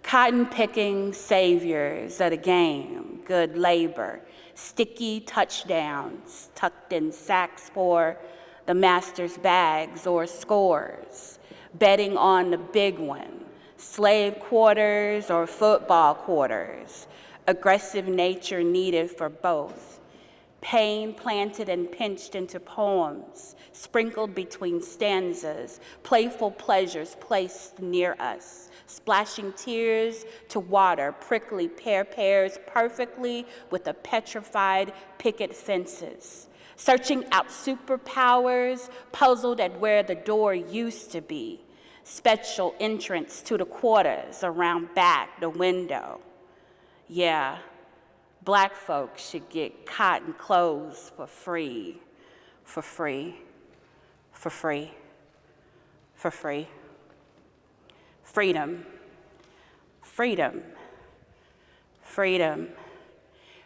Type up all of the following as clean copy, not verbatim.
Cotton-picking saviors of the game, good labor, sticky touchdowns tucked in sacks for the master's bags or scores, betting on the big one, slave quarters or football quarters, aggressive nature needed for both, pain planted and pinched into poems, sprinkled between stanzas, playful pleasures placed near us, splashing tears to water, prickly pears perfectly with the petrified picket fences, searching out superpowers, puzzled at where the door used to be, special entrance to the quarters around back the window. Yeah, Black folks should get cotton clothes for free, for free, for free, for free. Freedom, freedom, freedom.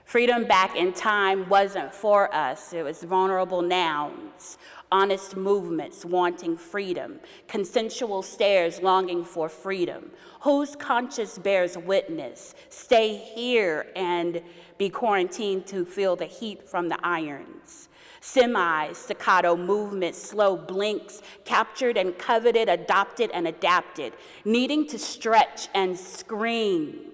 Freedom back in time wasn't for us. It was vulnerable nouns, honest movements wanting freedom, consensual stares longing for freedom. Whose conscience bears witness? Stay here and be quarantined to feel the heat from the irons. Semi-staccato movements, slow blinks, captured and coveted, adopted and adapted, needing to stretch and scream.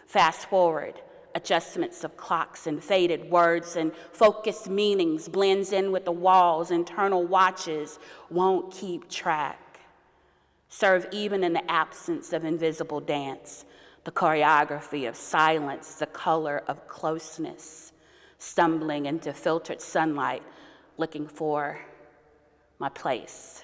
Fast forward. Adjustments of clocks and faded words and focused meanings blends in with the walls, internal watches won't keep track. Serve even in the absence of invisible dance, the choreography of silence, the color of closeness, stumbling into filtered sunlight, looking for my place.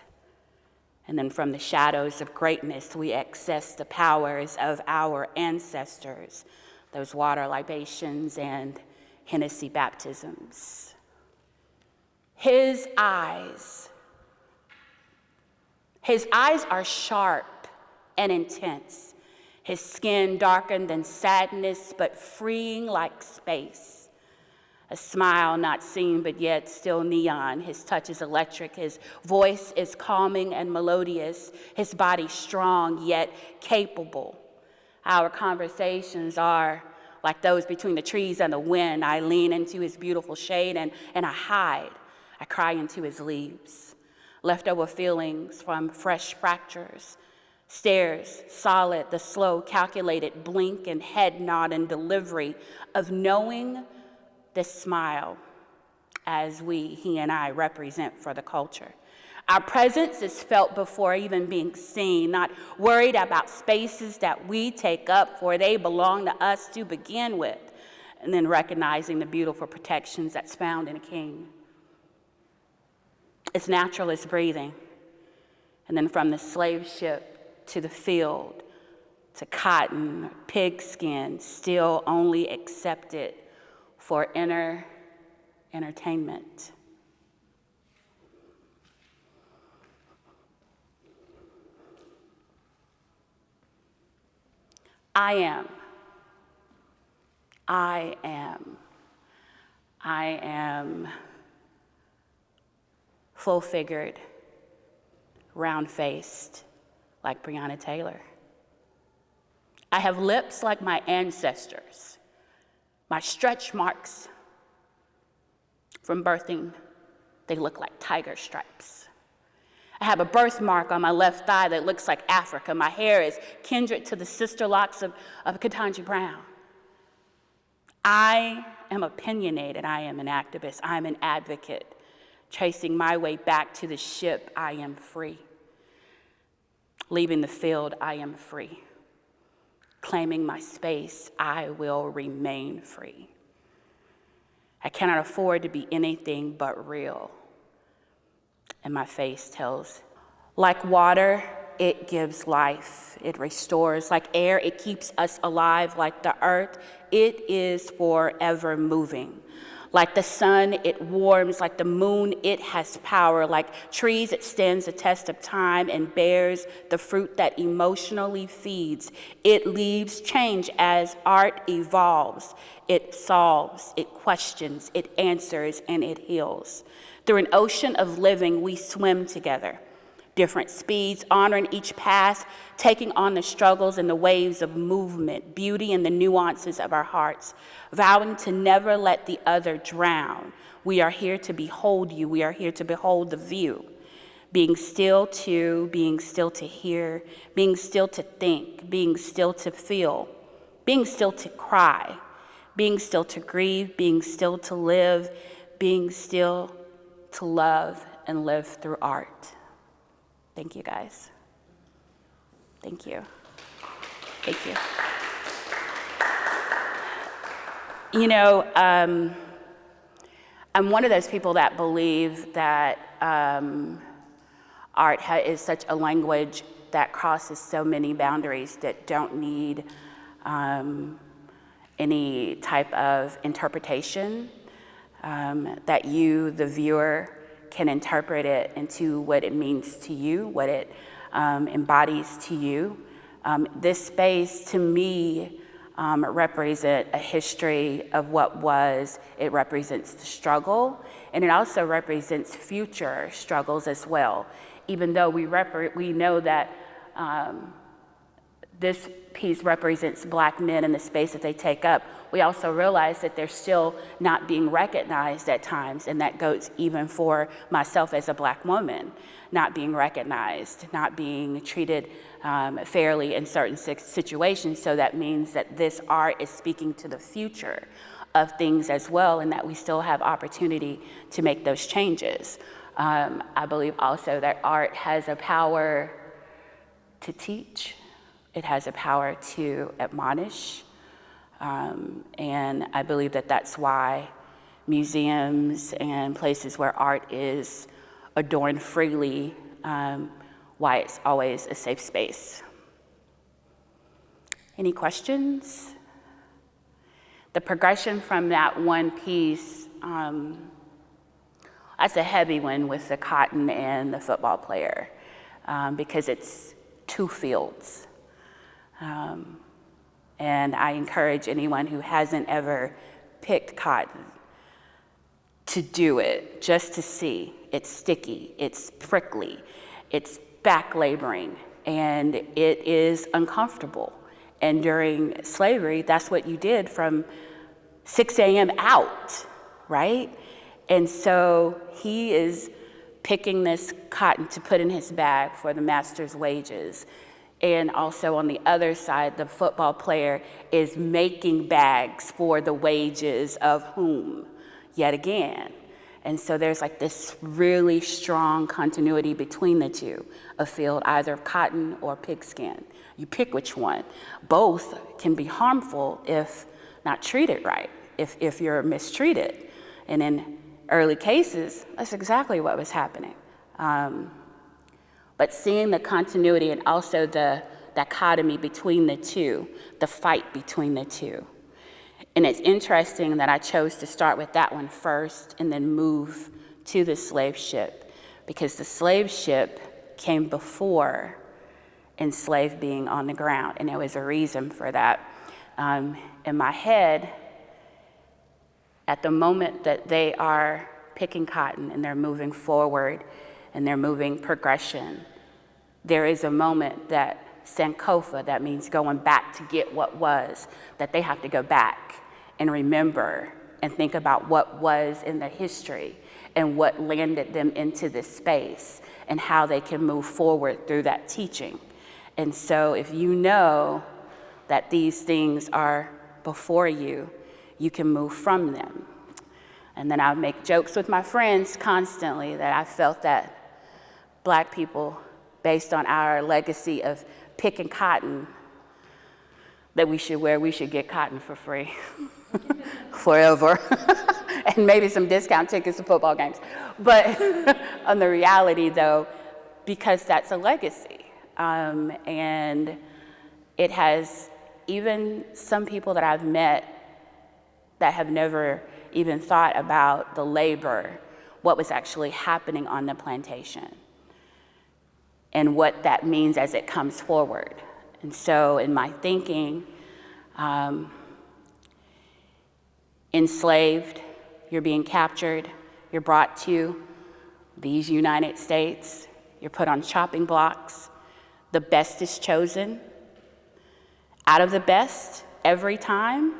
And then from the shadows of greatness, we access the powers of our ancestors, those water libations and Hennessy baptisms. His eyes are sharp and intense. His skin darkened than sadness, but freeing like space. A smile not seen, but yet still neon. His touch is electric. His voice is calming and melodious. His body strong, yet capable. Our conversations are like those between the trees and the wind. I lean into his beautiful shade and I hide. I cry into his leaves. Leftover feelings from fresh fractures. Stares, solid, the slow, calculated blink and head nod and delivery of knowing this smile as he and I represent for the culture. Our presence is felt before even being seen, not worried about spaces that we take up, for they belong to us to begin with, and then recognizing the beautiful protections that's found in a king. It's natural as breathing, and then from the slave ship to the field, to cotton, pigskin, still only accepted for inner entertainment. I am full-figured, round-faced, like Breonna Taylor. I have lips like my ancestors. My stretch marks from birthing, they look like tiger stripes. I have a birthmark on my left thigh that looks like Africa. My hair is kindred to the sister locks of Ketanji Brown. I am opinionated. I am an activist. I am an advocate. Tracing my way back to the ship, I am free. Leaving the field, I am free. Claiming my space, I will remain free. I cannot afford to be anything but real. And my face tells. Like water, it gives life. It restores. Like air, it keeps us alive. Like the earth, it is forever moving. Like the sun, it warms. Like the moon, it has power. Like trees, it stands the test of time and bears the fruit that emotionally feeds. It leaves change as art evolves. It solves, it questions, it answers, and it heals. Through an ocean of living, we swim together. different speeds, honoring each path, taking on the struggles and the waves of movement, beauty and the nuances of our hearts, vowing to never let the other drown. We are here to behold you. We are here to behold the view. Being still to hear, being still to think, being still to feel, being still to cry, being still to grieve, being still to live, being still to love and live through art. Thank you, guys. Thank you. Thank you. You know, I'm one of those people that believe that art is such a language that crosses so many boundaries that don't need any type of interpretation, that you, the viewer, can interpret it into what it means to you, what it embodies to you. This space, to me, represents a history of what was. It represents the struggle, and it also represents future struggles as well. Even though we know that this piece represents Black men and the space that they take up, we also realize that they're still not being recognized at times, and that goes even for myself as a Black woman, not being recognized, not being treated fairly in certain situations. So that means that this art is speaking to the future of things as well, and that we still have opportunity to make those changes. I believe also that art has a power to teach. It has a power to admonish. And I believe that that's why museums and places where art is adorned freely, why it's always a safe space. Any questions? The progression from that one piece, that's a heavy one with the cotton and the football player, because it's two fields. And I encourage anyone who hasn't ever picked cotton to do it, just to see. It's sticky, it's prickly, it's back laboring, and it is uncomfortable. And during slavery, that's what you did from 6 a.m. out, right? And so he is picking this cotton to put in his bag for the master's wages. And also on the other side, the football player is making bags for the wages of whom? Yet again. And so there's like this really strong continuity between the two, a field either of cotton or pigskin. You pick which one. Both can be harmful if not treated right, if you're mistreated. And in early cases, that's exactly what was happening. But seeing the continuity and also the dichotomy between the two, the fight between the two. And it's interesting that I chose to start with that one first and then move to the slave ship, because the slave ship came before enslaved being on the ground, and there was a reason for that. In my head, at the moment that they are picking cotton and they're moving forward and they're moving progression, there is a moment that Sankofa, that means going back to get what was, that they have to go back and remember and think about what was in the history and what landed them into this space and how they can move forward through that teaching. And so if you know that these things are before you, you can move from them. And then I make jokes with my friends constantly that I felt that Black people, based on our legacy of picking cotton, that we should get cotton for free forever. And maybe some discount tickets to football games. But on the reality though, because that's a legacy. And it has, even some people that I've met that have never even thought about the labor, what was actually happening on the plantation, and what that means as it comes forward. And so in my thinking, enslaved, you're being captured, you're brought to these United States, You're put on chopping blocks. The best is chosen out of the best every time,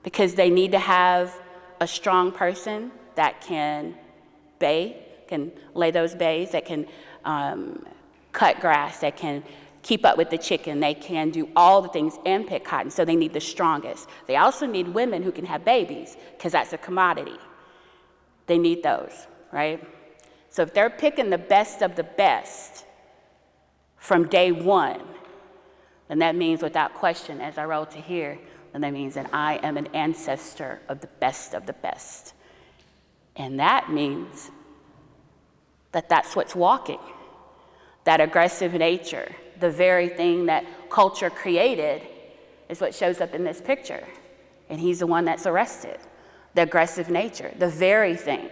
because they need to have a strong person that can lay those bays, that can cut grass, that can keep up with the chicken, they can do all the things and pick cotton, so they need the strongest. They also need women who can have babies, because that's a commodity. They need those, right? So if they're picking the best of the best from day one, then that means without question, as I wrote to here, then that means that I am an ancestor of the best of the best. And that means that that's what's walking. That aggressive nature, the very thing that culture created, is what shows up in this picture. And he's the one that's arrested. The aggressive nature, the very thing.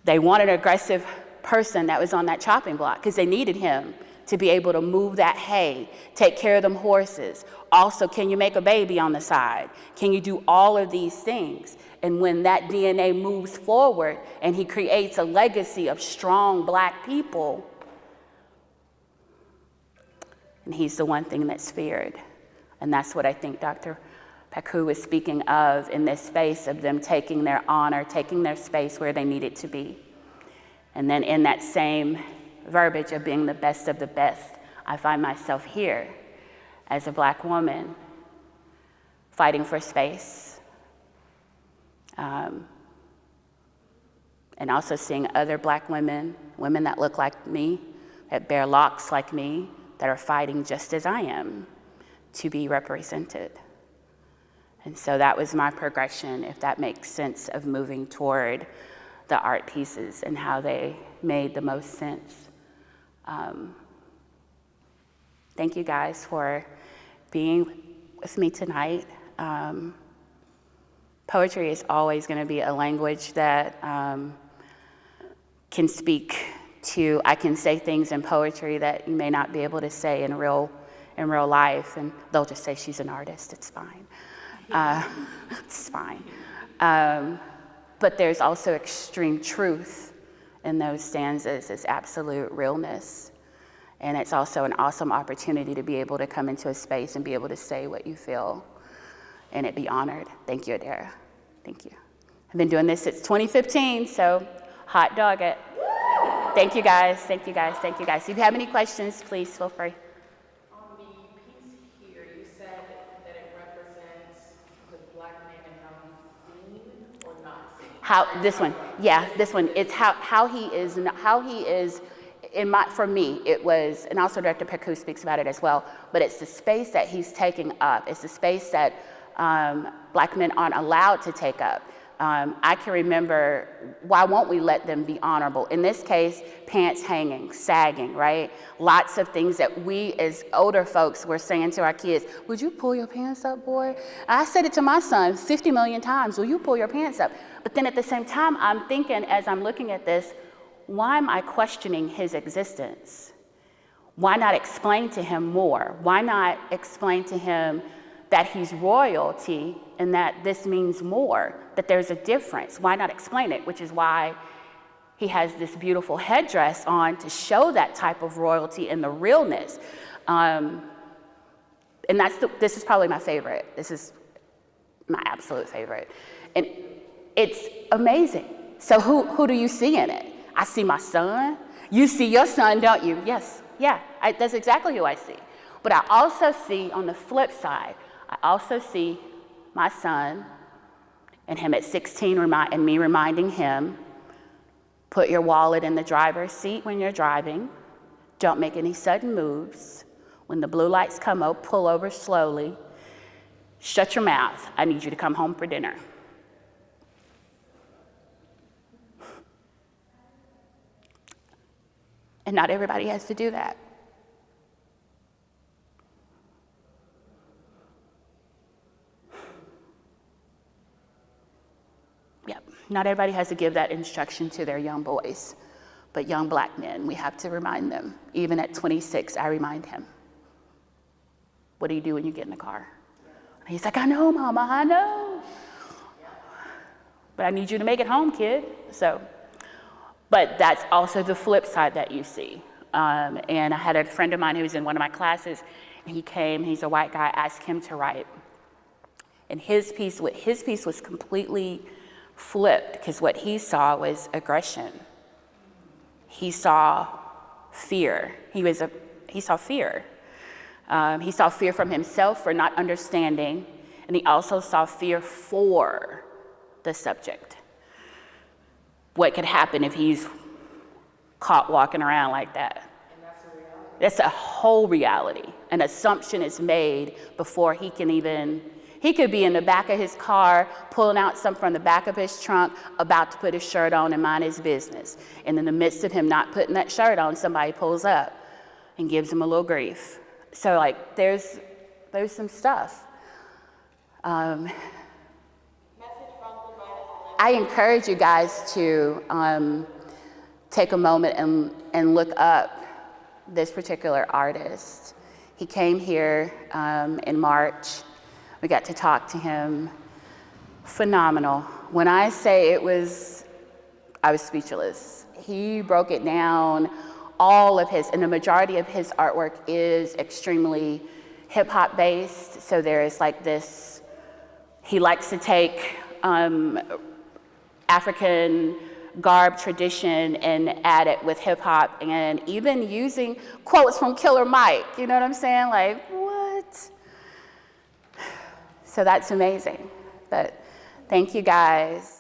They wanted an aggressive person that was on that chopping block because they needed him to be able to move that hay, take care of them horses. Also, can you make a baby on the side? Can you do all of these things? And when that DNA moves forward and he creates a legacy of strong Black people, and he's the one thing that's feared. And that's what I think Dr. Paku was speaking of in this space of them taking their honor, taking their space where they need it to be. And then in that same verbiage of being the best of the best, I find myself here as a Black woman fighting for space, and also seeing other Black women that look like me, that bear locks like me, that are fighting just as I am to be represented. And so that was my progression, if that makes sense, of moving toward the art pieces and how they made the most sense. Thank you guys for being with me tonight. Poetry is always going to be a language that can speak to, I can say things in poetry that you may not be able to say in real life, and they'll just say she's an artist, it's fine. It's fine. But there's also extreme truth in those stanzas, is absolute realness. And it's also an awesome opportunity to be able to come into a space and be able to say what you feel and it be honored. Thank you, Adara. Thank you. I've been doing this since 2015, so hot dog it. Thank you guys, thank you guys, thank you guys. If you have any questions, please feel free. On the piece here, you said that it represents the Black man and how he's seen or not seen. How, this one, yeah, this one. It's how he is, for me, it was, and also Director Paku speaks about it as well, but it's the space that he's taking up. It's the space that Black men aren't allowed to take up. I can remember, why won't we let them be honorable? In this case, pants hanging, sagging, right? Lots of things that we as older folks were saying to our kids, would you pull your pants up, boy? I said it to my son 50 million times, will you pull your pants up? But then at the same time, I'm thinking as I'm looking at this, why am I questioning his existence? Why not explain to him more? Why not explain to him that he's royalty and that this means more, that there's a difference? Why not explain it? Which is why he has this beautiful headdress on to show that type of royalty and the realness. And this is probably my favorite. This is my absolute favorite. And it's amazing. So who do you see in it? I see my son. You see your son, don't you? Yes, yeah, that's exactly who I see. But I also see, on the flip side, I also see my son and him at 16 and me reminding him, put your wallet in the driver's seat when you're driving. Don't make any sudden moves. When the blue lights come up, pull over slowly. Shut your mouth. I need you to come home for dinner. And not everybody has to do that. Yep, not everybody has to give that instruction to their young boys, but young Black men, we have to remind them. Even at 26, I remind him. What do you do when you get in the car? And he's like, I know, Mama, I know. But I need you to make it home, kid. So But that's also the flip side that you see. And I had a friend of mine who was in one of my classes, and he came, he's a white guy, asked him to write. And his piece was completely flipped, because what he saw was aggression. He saw fear. He saw fear. He saw fear from himself for not understanding, and he also saw fear for the subject. What could happen if he's caught walking around like that? And that's a reality. That's a whole reality. An assumption is made before he could be in the back of his car, pulling out something from the back of his trunk, about to put his shirt on and mind his business. And in the midst of him not putting that shirt on, somebody pulls up and gives him a little grief. So like, there's some stuff. I encourage you guys to take a moment and look up this particular artist. He came here in March. We got to talk to him. Phenomenal. When I say I was speechless. He broke it down, and the majority of his artwork is extremely hip hop based. So there is like this, he likes to take African garb tradition and add it with hip hop, and even using quotes from Killer Mike. You know what I'm saying? Like, what? So that's amazing. But thank you guys.